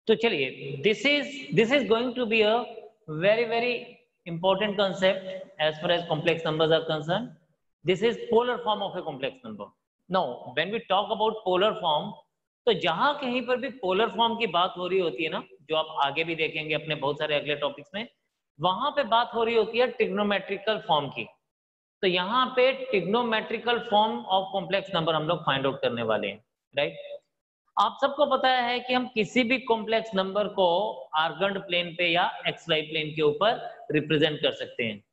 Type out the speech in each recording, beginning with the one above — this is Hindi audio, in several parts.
तो चलिए, this is going to be a very important concept as far as complex numbers are concerned. This is polar form of a complex number. Now when we talk about polar form, तो जहां कहीं पर भी पोलर फॉर्म की बात हो रही होती है ना, जो आप आगे भी देखेंगे अपने बहुत सारे अगले टॉपिक्स में, वहां पे बात हो रही होती है ट्रिग्नोमेट्रिकल फॉर्म की। तो यहाँ पे trigonometrical form of complex number हम लोग फाइंड आउट करने वाले हैं, राइट। आप सबको पता है कि हम किसी भी कॉम्प्लेक्स नंबर को आर्गन्ड प्लेन पे या एक्सवाई प्लेन के ऊपर रिप्रेजेंट कर सकते हैं।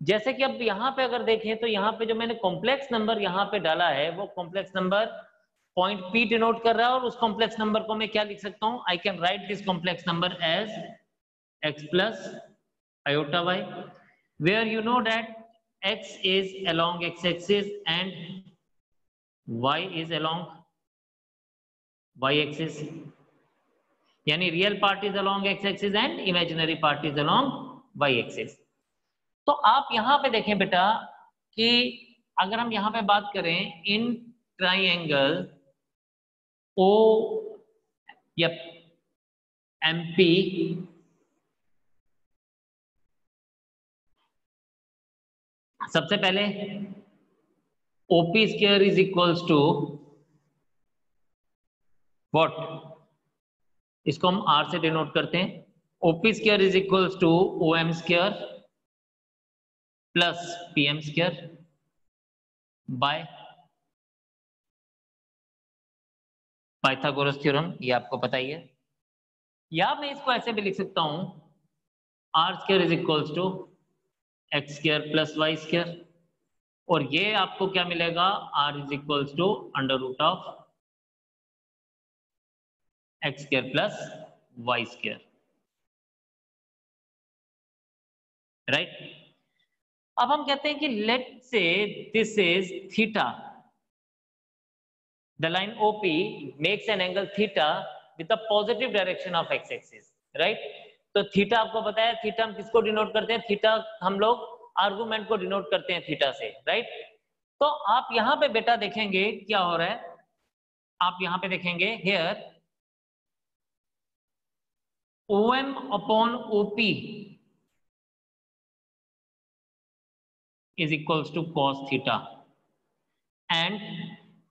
जैसे कि अब यहाँ पे अगर देखें तो यहाँ पे जो मैंने कॉम्प्लेक्स नंबर यहाँ पे डाला है वो complex number point P denote कर रहा है, और उस कॉम्प्लेक्स नंबर को मैं क्या लिख सकता हूँ, I can write this complex number as x plus iota y, where you know that x is along x axis and y is along y axis, यानी real part is along x axis and imaginary part is along y axis. तो आप यहाँ पे देखें बेटा कि अगर हम यहाँ पे बात करें इन ट्राइंगल O या MP, सबसे पहले OP square is equals to what, इसको हम R से डिनोट करते हैं। OP square is equals to OM square plus PM square by Pythagoras theorem, ये आपको पता ही है। या मैं इसको ऐसे भी लिख सकता हूं R square is equals to X square plus Y square, और ये आपको क्या मिलेगा, R is equals to under root of X square plus Y square, right. अब हम कहते हैं कि let say this is theta, the line OP makes an angle theta with the positive direction of X axis, right. तो थीटा आपको पता है, थीटा हम किसको डिनोट करते हैं, थीटा हम लोग आर्गुमेंट को डिनोट करते हैं थीटा से, राइट। तो आप यहाँ पे बेटा देखेंगे क्या हो रहा है, आप यहाँ पे देखेंगे here OM upon OP is equals to cos theta and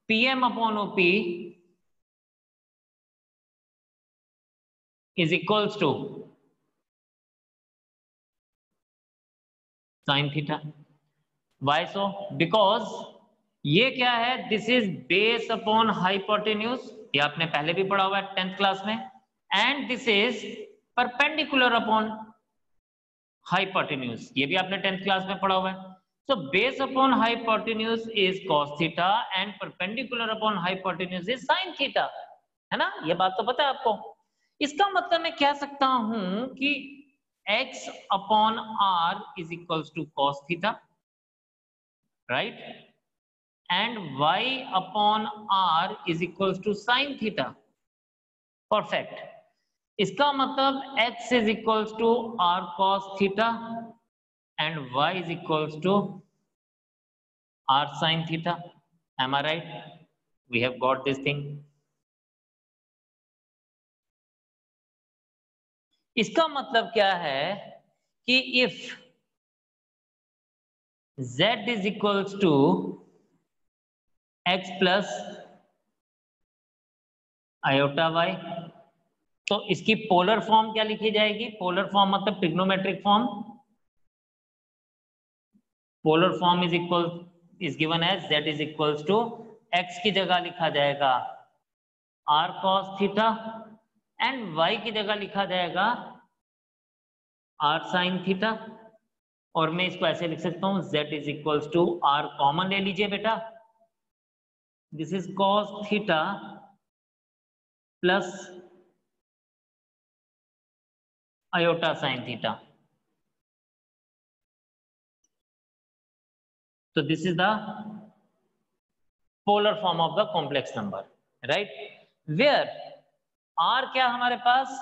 PM upon OP is equals to sin theta. Why so? Because ये क्या है, this is base upon hypotenuse, ये आपने पहले भी पढ़ा हुआ है 10th क्लास में, and this is perpendicular upon hypotenuse, ये भी आपने 10th क्लास में पढ़ा हुआ है। So base upon hypotenuse is cos theta and perpendicular upon hypotenuse is sin theta, है ना, ये बात तो पता है आपको। इसका मतलब मैं कह सकता हूं कि x upon r is equals to cos theta, right, and y upon r is equals to sin theta, perfect। इसका मतलब x is equals to r cos theta and y is equals to r sin theta. Am I right? We have got this thing. इसका मतलब क्या है कि if z is equals to x plus iota y, तो इसकी पोलर फॉर्म क्या लिखी जाएगी, पोलर फॉर्म मतलब trigonometric form, polar form is equal is given as z is equals to x की जगह लिखा जाएगा r cos theta and y की जगह लिखा जाएगा r sin theta, और मैं इसको ऐसे लिख सकता हूं z is equals to r common ले लीजिए बेटा, this is cos theta plus iota sin theta, so this is the polar form of the complex number, right, where r क्या हमारे पास,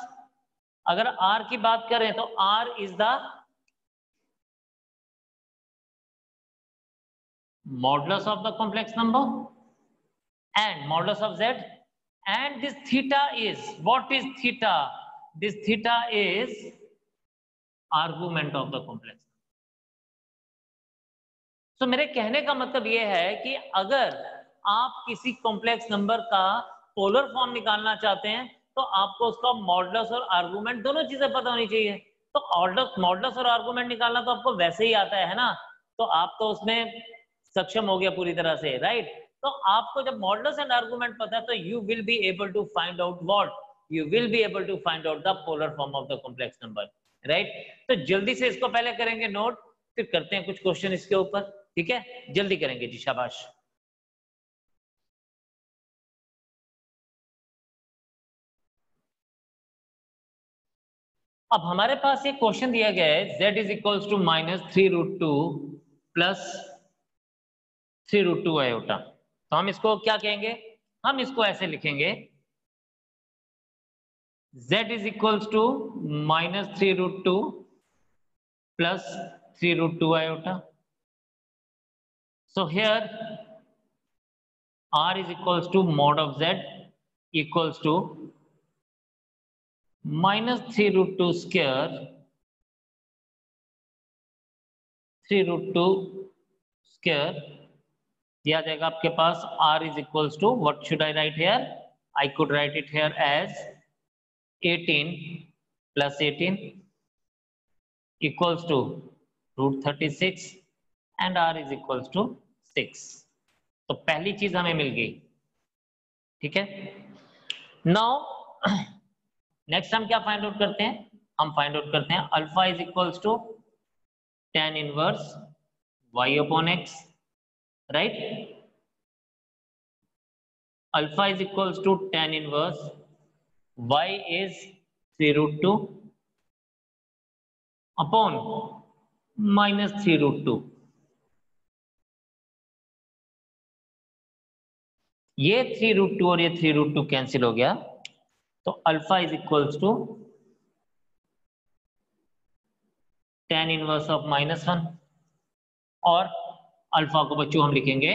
अगर r की बात करें तो r is the modulus of the complex number and modulus of z and this theta is, what is theta? This theta is argument of the complex. तो मेरे कहने का मतलब ये है कि अगर आप किसी कॉम्प्लेक्स नंबर का पोलर फॉर्म निकालना चाहते हैं तो आपको उसका मॉडुलस और आर्गुमेंट दोनों चीजें पता होनी चाहिए। तो मॉडुलस और आर्गुमेंट निकालना तो आपको वैसे ही आता है ना, तो आप तो उसमें सक्षम हो गया पूरी तरह से, राइट। तो आपको जब मॉडुलस एंड आर्गुमेंट पता है तो you will be able to find out what, you will be able to find out the polar form of the complex number, right. तो जल्दी से इसको पहले करेंगे नोट, फिर करते हैं कुछ क्वेश्चन इसके ऊपर, ठीक है, जल्दी करेंगे जी, शाबाश। अब हमारे पास ये क्वेश्चन दिया गया है z is equals to -3√2 plus 3√2 iota. तो हम इसको क्या कहेंगे, हम इसको ऐसे लिखेंगे z is equals to -3√2 plus 3√2 iota. So here r is equals to mod of z equals to -3√2 square 3√2 square, दिया जाएगा आपके पास r is equals to, what should I write here? I could write it here as 18 plus 18 equals to √36 and r is equals to 6। तो पहली चीज हमें मिल गई, ठीक है। नाउ नेक्स्ट हम क्या फाइंड आउट करते हैं, हम फाइंड आउट करते हैं alpha is equals to tan inverse y upon x, right. Alpha is equals to tan inverse y is 3√2 upon -3√2। ये 3√2 और ये 3√2 कैंसिल हो गया, तो alpha is equals to tan inverse of -1 और अल्फा को बच्चों हम लिखेंगे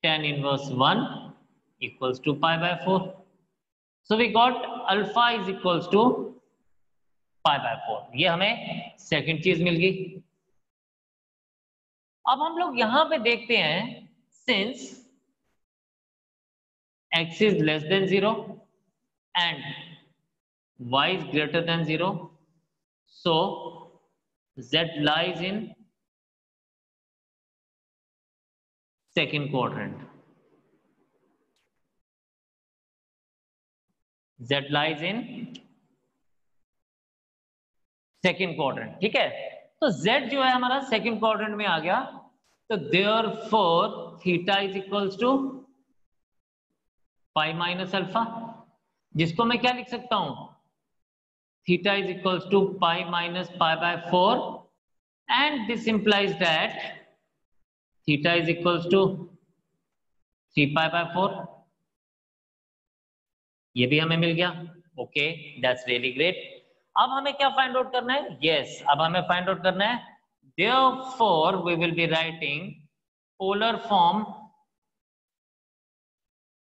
tan inverse 1 equals to π/4। So we got alpha is equals to π/4। ये हमें सेकंड चीज मिल गई। अब हम लोग यहां पे देखते हैं, since x is less than 0 and y is greater than 0, so z lies in second quadrant, z lies in second quadrant, ठीक है। तो z जो है हमारा सेकंड क्वाड्रेंट में आ गया, तो therefore theta is equals to pi minus alpha, जिसको मैं क्या लिख सकता हूं, theta is equals to pi minus π/4 and this implies that theta is equals to 3π/4। ये भी हमें मिल गया, ओके, दैट्स रियली ग्रेट। अब हमें क्या फाइंड आउट करना है, यस, अब हमें फाइंड आउट करना है therefore we will be writing polar form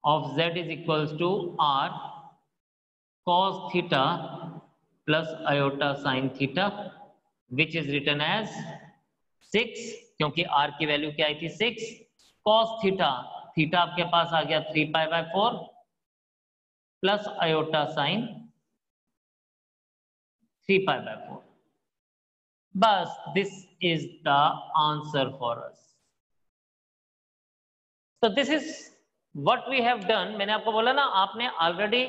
of z is equals to r cos theta plus iota sin theta which is written as 6, क्योंकि r की वैल्यू क्या आई थी 6, cos theta, थीटा आपके पास आ गया 3π/4 प्लस iota sin 3π/4। बस this is the answer for us. तो this is what we have done. मैंने आपको बोला ना, आपने ऑलरेडी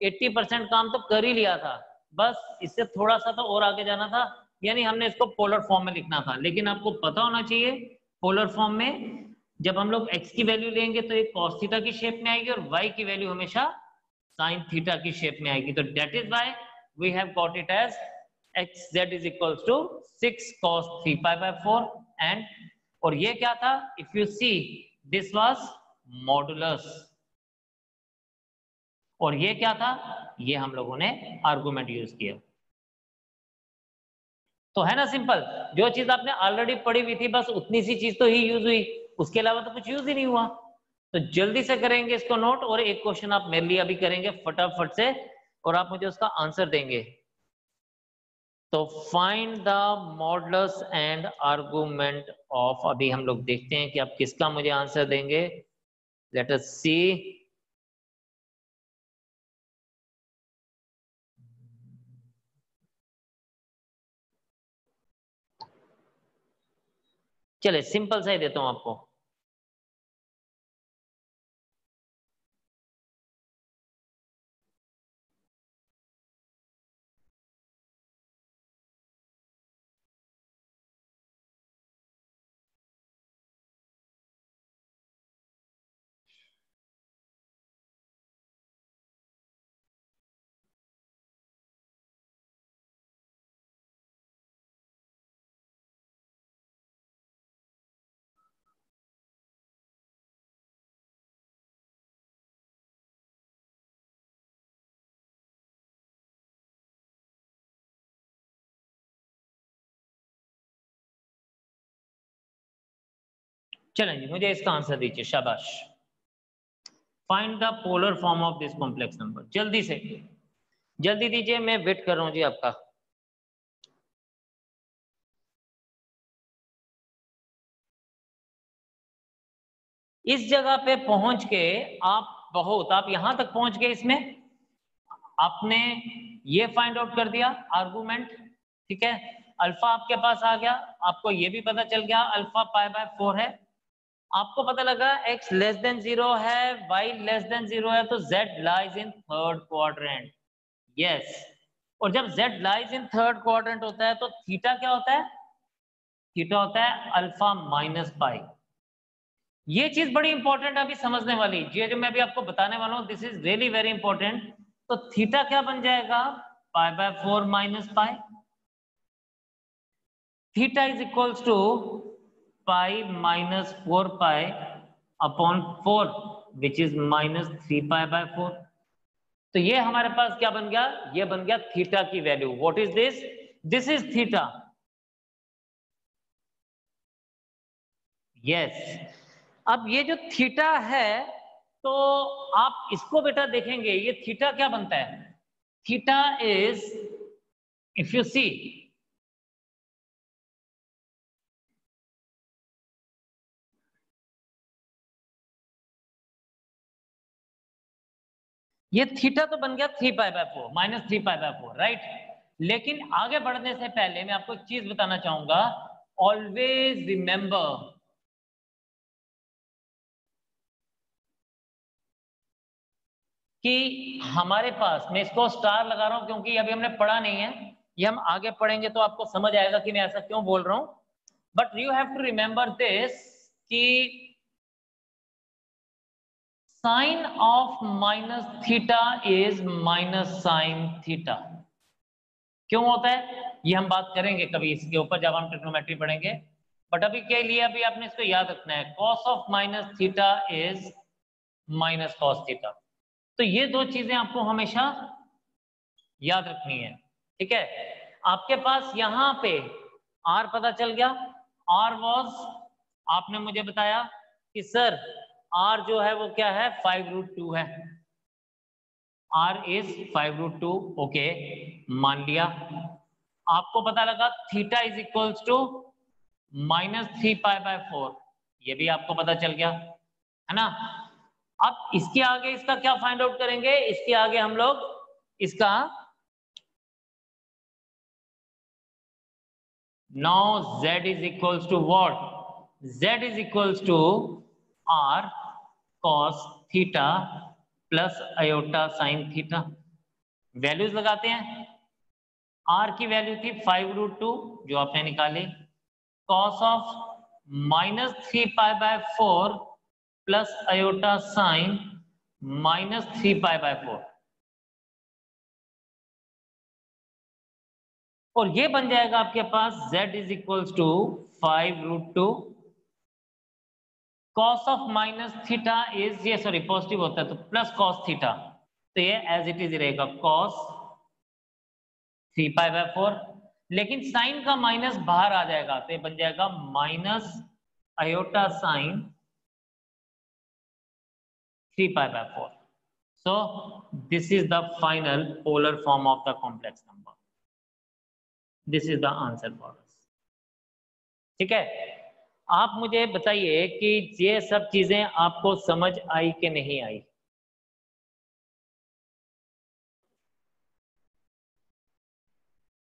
80% काम तो कर ही लिया था, बस इससे थोड़ा सा तो और आगे जाना था, यानी हमने इसको पोलर फॉर्म में लिखना था। लेकिन आपको पता होना चाहिए पोलर फॉर्म में जब हम लोग x की वैल्यू लेंगे तो एक cos थीटा की शेप में आएगी और y की वैल्यू हमेशा sin थीटा की शेप में आएगी। तो that is why we have got it as xz is equals to 6 cos 3π/4 and, और ये क्या था, if you see this was modulus, और ये क्या था, ये हम लोगों ने आर्गुमेंट यूज किया। तो है ना सिंपल, जो चीज आपने ऑलरेडी पढ़ी हुई थी बस उतनी सी चीज तो ही यूज हुई, उसके अलावा तो कुछ यूज ही नहीं हुआ। तो जल्दी से करेंगे इसको नोट, और एक क्वेश्चन आप मेरे लिए अभी करेंगे फटाफट से, और आप मुझे उसका आंसर देंगे। तो find the modulus and argument of, अभी हम लोग देखते हैं कि आप किसका मुझे आंसर देंगे। लेट अस सी। चले सिंपल सा ही देता हूं आपको। चलें जी, मुझे इसका आंसर दीजिए, शाबाश। Find the polar form of this complex number, जल्दी से जल्दी दीजिए, मैं वेट कर रहा हूं जी आपका। इस जगह पे पहुंच के आप यहां तक पहुंच गए, इसमें आपने ये फाइंड आउट कर दिया आर्गुमेंट, ठीक है। अल्फा आपके पास आ गया, आपको ये भी पता चल गया अल्फा पाई बाय 4 है। आपको पता लगा x लेस देन 0 है, y लेस देन 0 है, तो z lies in third quadrant. Yes, और जब z lies in third quadrant होता है तो थीटा क्या होता है? थीटा होता है अल्फा माइनस पाई। ये चीज बड़ी इंपॉर्टेंट अभी समझने वाली, ये जो मैं अभी आपको बताने वाला हूं, this is really very important. तो थीटा क्या बन जाएगा? Pi by 4 minus pi. Theta is equals to pi minus 4 pi upon 4 which is minus 3 pi by 4। तो ये हमारे पास क्या बन गया? ये बन गया थीटा की value. What is this? This is theta. Yes, अब ये जो थीटा है, तो आप इसको बेटा देखेंगे, ये थीटा क्या बनता है? Theta is, if you see, ये थीटा तो बन गया 3 pi by 4 minus 3 pi by 4, right. लेकिन आगे बढ़ने से पहले मैं आपको एक चीज बताना चाहूंगा। ऑलवेज रिमेंबर कि हमारे पास, मैं इसको स्टार लगा रहा हूं क्योंकि अभी हमने पढ़ा नहीं है, ये हम आगे पढ़ेंगे तो आपको समझ आएगा कि मैं ऐसा क्यों बोल रहा हूं। But you have to remember this कि sine of minus theta is minus sine theta. क्यों होता है ये हम बात करेंगे कभी इसके ऊपर जब हम ट्रिग्नोमेट्री पढ़ेंगे। बट अभी के लिए अभी आपने इसको याद रखना है, cos of minus theta is minus cos theta. तो ये दो चीजें आपको हमेशा याद रखनी है, ठीक है। आपके पास यहां पे r पता चल गया। r वॉज, आपने मुझे बताया कि सर r जो है वो क्या है? 5√2 है। r इज 5√2, ओके, मान लिया। आपको पता लगा theta is equals to minus 3 pi by 4, ये भी आपको पता चल गया, है ना। अब इसके आगे इसका क्या फाइंड आउट करेंगे? इसके आगे हम लोग इसका, now z is equals to what? Z is equals to r cos theta plus iota sin theta। Values लगाते हैं। r की वैल्यू थी 5√2 जो आपने निकाली, cos of minus 3 pi by 4 plus iota sine minus 3 pi by 4, और ये बन जाएगा आपके पास z is equals to 5√2 cos of minus theta is, ये सॉरी पॉजिटिव होता है तो प्लस cos थीटा, तो ये एज इट इज रहेगा cos 3 पाई बाय 4। लेकिन साइन का माइनस बाहर आ जाएगा तो ये बन जाएगा minus iota sine 3π/4. So this is the final polar form of the complex number. This is the answer for us. ठीक है, आप मुझे बताइए कि ये सब चीजें आपको समझ आई कि नहीं आई?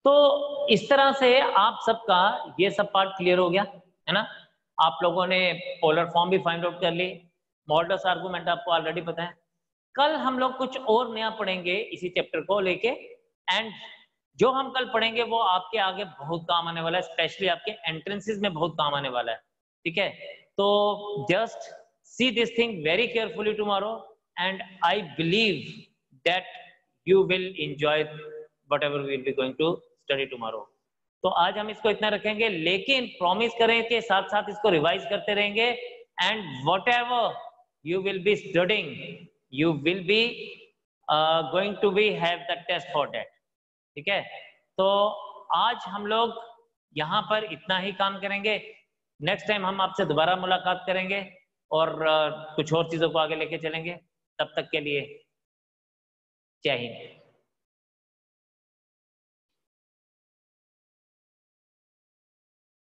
तो इस तरह से आप सबका ये सब पार्ट क्लियर हो गया है ना। आप लोगों ने पोलर फॉर्म भी फाइंड आउट कर ली, मॉडुलस आर्गुमेंट आपको ऑलरेडी पता है। कल हम लोग कुछ और नया पढ़ेंगे इसी चैप्टर को लेके, एंड जो हम कल पढ़ेंगे वो आपके आगे बहुत काम आने वाला है, स्पेशली आपके एंट्रेंसेस में बहुत काम आने वाला है। ठीक है, तो just see this thing very carefully tomorrow, and I believe that you will enjoy whatever we will be going to study tomorrow. तो आज हम इसको इतना रखेंगे, लेकिन प्रॉमिस करें कि साथ साथ इसको रिवाइज करते रहेंगे, and whatever you will be studying, you will be going to be have the test for that. ठीक है, तो आज हम लोग यहाँ पर इतना ही काम करेंगे। नेक्स्ट टाइम हम आपसे दोबारा मुलाकात करेंगे और कुछ और चीजों को आगे लेके चलेंगे। तब तक के लिए जय हिंद।